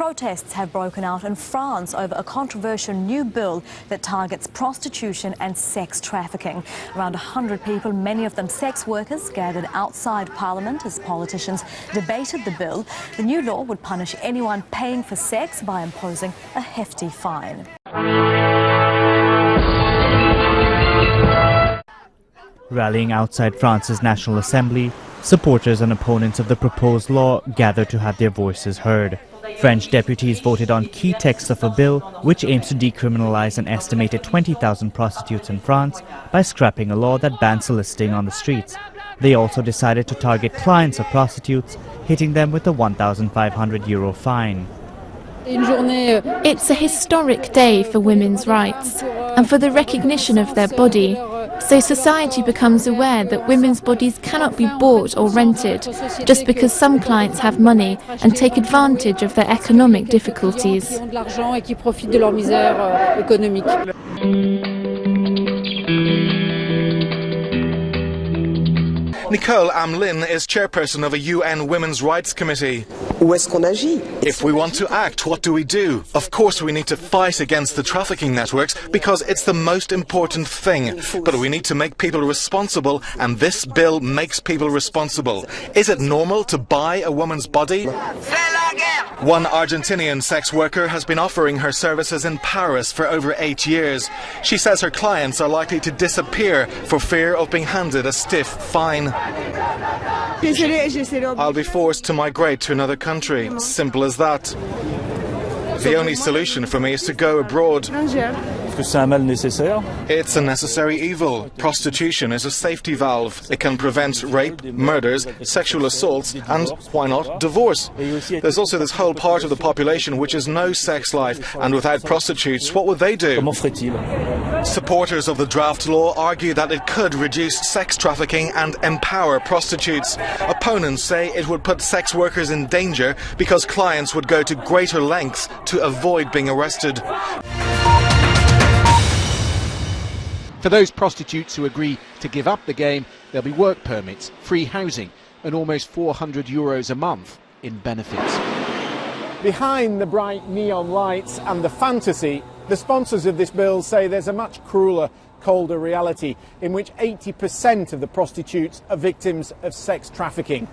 Protests have broken out in France over a controversial new bill that targets prostitution and sex trafficking. Around 100 people, many of them sex workers, gathered outside Parliament as politicians debated the bill. The new law would punish anyone paying for sex by imposing a hefty fine. Rallying outside France's National Assembly, supporters and opponents of the proposed law gathered to have their voices heard. French deputies voted on key texts of a bill which aims to decriminalise an estimated 20,000 prostitutes in France by scrapping a law that bans soliciting on the streets. They also decided to target clients of prostitutes, hitting them with a €1,500 fine. It's a historic day for women's rights and for the recognition of their body. So society becomes aware that women's bodies cannot be bought or rented just because some clients have money and take advantage of their economic difficulties. Nicole Amlin is chairperson of a UN Women's Rights Committee. If we want to act, what do we do? Of course we need to fight against the trafficking networks because it's the most important thing. But we need to make people responsible, and this bill makes people responsible. Is it normal to buy a woman's body? One Argentinian sex worker has been offering her services in Paris for over 8 years. She says her clients are likely to disappear for fear of being handed a stiff fine. I'll be forced to migrate to another country. Simple as that. The only solution for me is to go abroad. It's a necessary evil. Prostitution is a safety valve. It can prevent rape, murders, sexual assaults, and, why not, divorce. There's also this whole part of the population which has no sex life, and without prostitutes, what would they do? Supporters of the draft law argue that it could reduce sex trafficking and empower prostitutes. Opponents say it would put sex workers in danger because clients would go to greater lengths to avoid being arrested. For those prostitutes who agree to give up the game, there'll be work permits, free housing and almost €400 a month in benefits. Behind the bright neon lights and the fantasy, the sponsors of this bill say there's a much crueler, colder reality in which 80% of the prostitutes are victims of sex trafficking.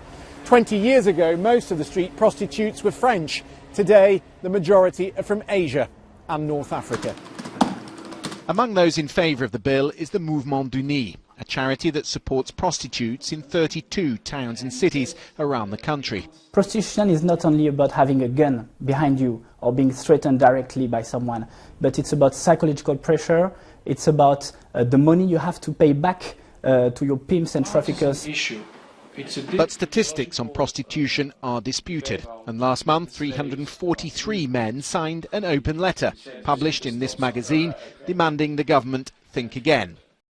20 years ago, most of the street prostitutes were French. Today, the majority are from Asia and North Africa. Among those in favour of the bill is the Mouvement du Nid, a charity that supports prostitutes in 32 towns and cities around the country. Prostitution is not only about having a gun behind you or being threatened directly by someone, but it's about psychological pressure, it's about the money you have to pay back to your pimps and traffickers. But statistics on prostitution are disputed, and last month 343 men signed an open letter published in this magazine demanding the government think again.